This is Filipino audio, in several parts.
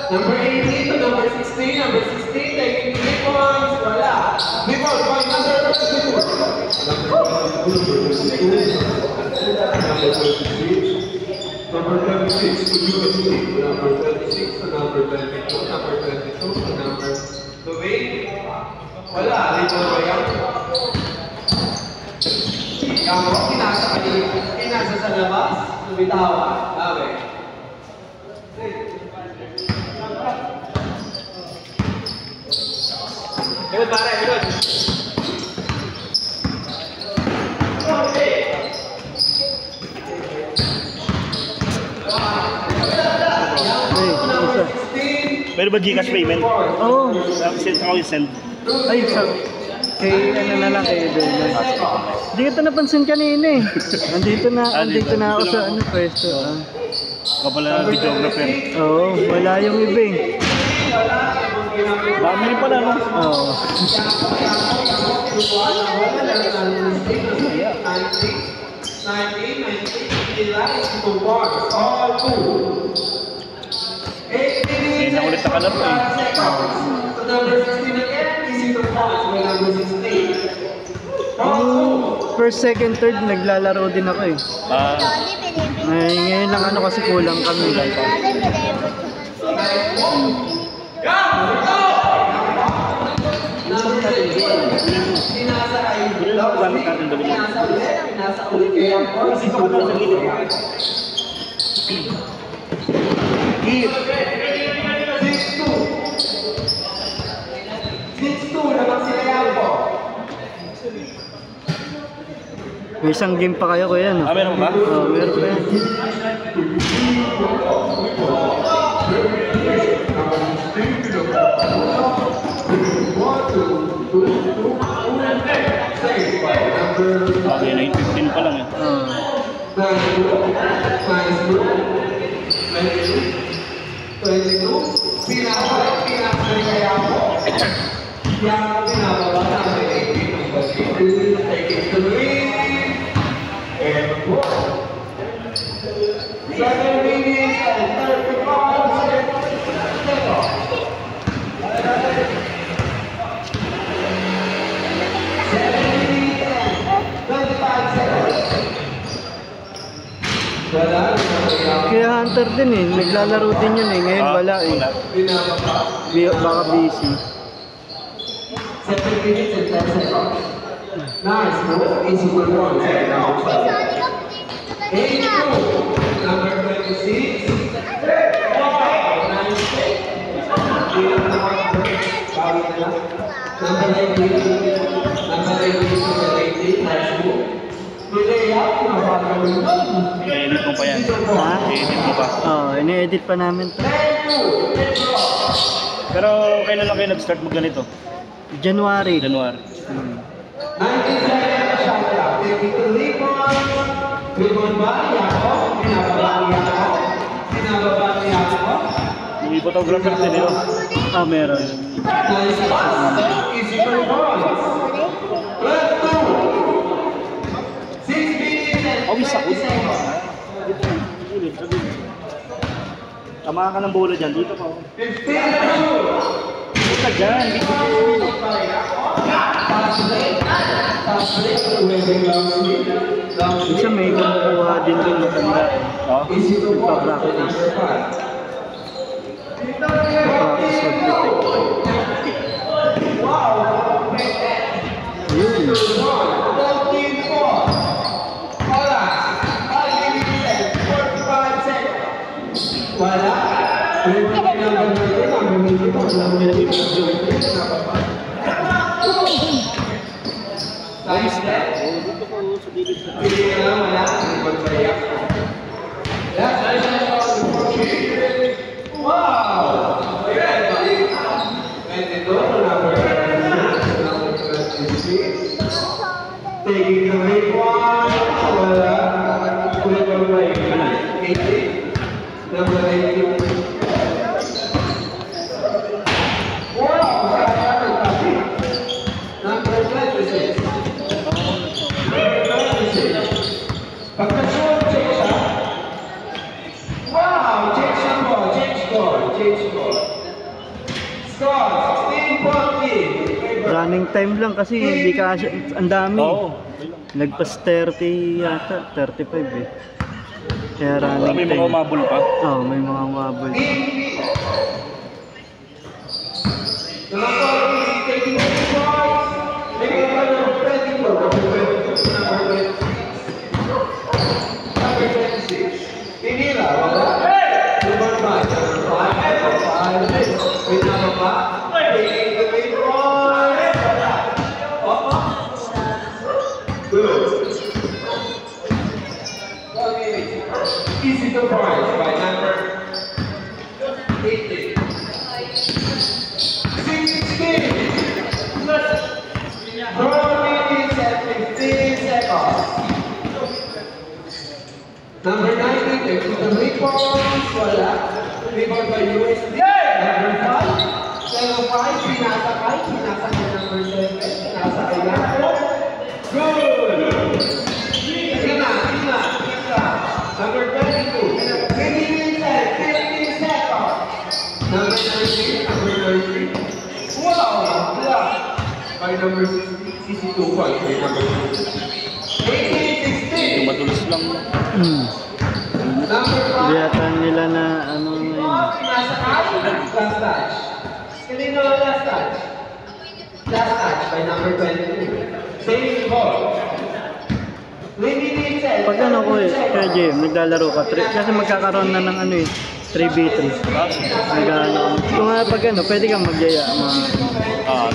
Number 18 to number 16. Number 16 taking 3 points. Wala. 3 points. Point number 22. Number 26 to USC. Number 26 to number 22. Number 22 to number 28. Wala. Dito ba yan? Yung kinasa sa labas. Lumitawa. Okay. Good, pare, good. Meron ba Gcash payment? Oo. Send ako yung send. Ay, kay ano na lang kayo doon. Hindi kita napansin kanina eh. Andito na ako sa ano pwesto. Kapala ng videographer. Oo, wala yung iba eh. Dami rin pala, no? Oo. Hindi na ulit nakalaro eh. First, second, third, naglalaro din ako eh. Ngayon lang ano kasi kulang kami. Gamit natin dali. Kasi ito ko sa gilid. May isang game pa kayo kuya, no? Ah, meron ba? Oo, meron pa yan. Okay, 9:15 pa lang eh. Kaya Hunter din eh, naglalaro din yun eh, ngayon wala eh. Baka busy. 7 minutes and 10 seconds. Nice, no? Easy for one. Number 26. Number 19. Number 18. Nice move. I-edit mo pa yan. Ha? I-edit mo pa. Oo, ini-edit pa namin to. Pero kailan lang kayo nag-start mag ganito? January. January. 19 seconds, shot clock. Taking to Limon. Limon ba? Yako? Pinababa ni Yako? Pinababa ni Yako? Yung photographer din yun. Ah, meron. Nice pass. Easy for balls. 12-2. 6 minutes and 20 seconds. Tama ka ng bola dyan. Dito pa. 15-2. Dito ka dyan. Dito ka. Isa may kumukuha din doon matanda. Nagpa-practice. Practice mag-detect. Yun. Wala. Nice net. Pili na lang, wala. score. Score, 16-14. Running time lang kasi hindi kasi ang dami. Oo. Nagpas 30 yata, 35 eh. Kaya running May mga time. umabol pa. Oo, may mga umabol. The number is taking 2 points. Taking number 24. Number 26. Pinila, wala. Number 5. Number 5. Wait na ba? Taking the main point. Good. Easy to point by number 18. 16. 4 minutes and 15 seconds. Number 19, take to the rebound. Wala. Rebound by USD. Number 5. 7-5. Pinasakay number 7. Pinasakay natin. Good. Tina. Number 22. 3 minutes and 15 seconds. Number 19. Wow. By number 60. Easy to point by number 16. 18-16. Madulas lang. Number 5. Hindi yata nila na ano na yun. Last touch. Kanino last touch? Last touch by number 22. Same ball. 3 minutes and Pag ano ko eh, kaya Jim, naglalaro ka, kasi magkakaroon na ng ano eh, 3v3. Naglalaro. Kung nga pag ano, pwede kang magyaya.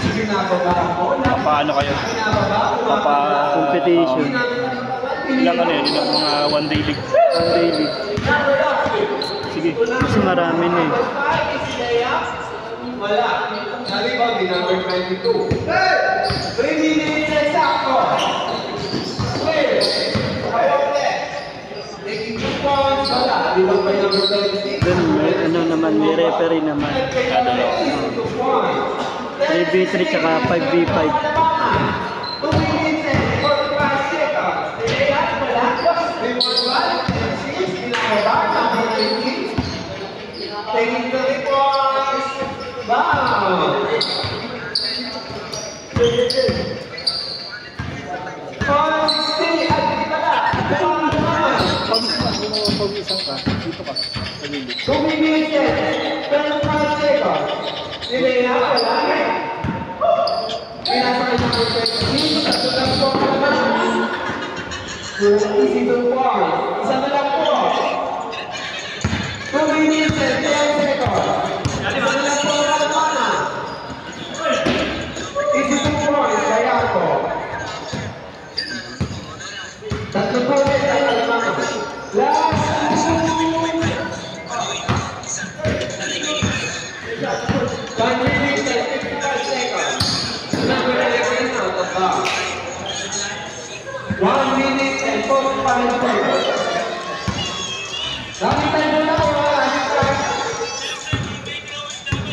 Sige. Paano kayo? Competition. Ilang ano yun? Ilang mga one day league. One day league. Sige, kasi marami na eh. Wala. Nalibag din number 22. 3 minutes and sakto. Clear. Taking 2 points. Wala. Nalibag by number 26. Doon may ano naman, may referee naman. 3v3 tsaka 5v5. 2 minutes and 45 seconds. Wala. Rebound ball. 6. Pinakaba. Number 19. Taking 3 points. Wow! Pag-isang ka, dito ka. Pag-ibig. 2 minutes, 25 seconds. Nilaya, wala. Pinasakay ng 20. Tatlo lang po naman. Easy to point. Isa na lang po. 2 minutes and 10 seconds. Isa na lang po naman. Easy to point. Kaya po. Tatlo po ulit ang alamangan. Last 1 minute and 55 seconds. Number 11 out of bounds. 1 minute and 45 seconds. Dami tayo na lang, wala.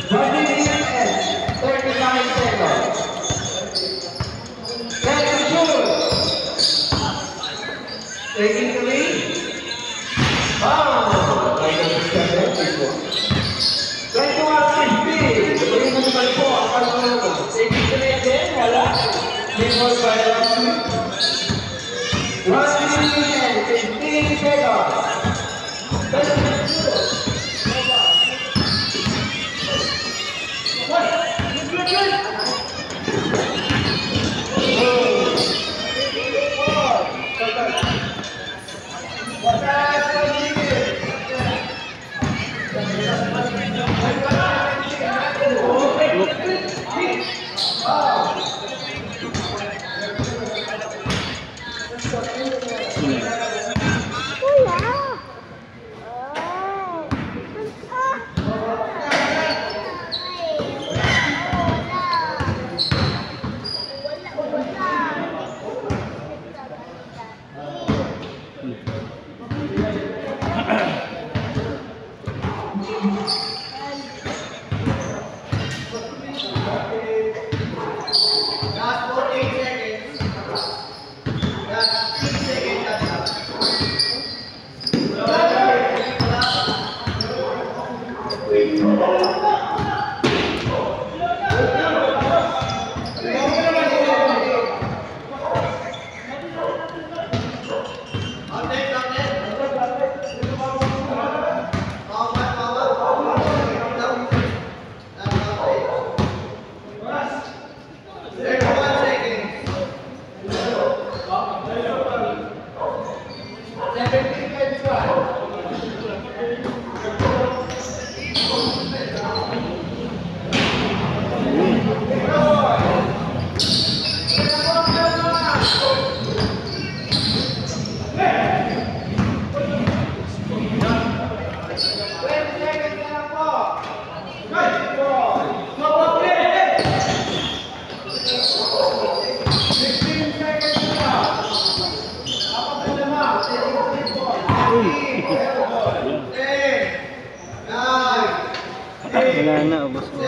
1 minute and 35 seconds. Let's shoot. Taking the lead. Oh, I understand that. 21-15. Balik mo naman po ang pagkakalala. Taking the lead din, wala. Before by Ramsey. 1 minute and 15 seconds. Let's shoot. Wala na, ubos na.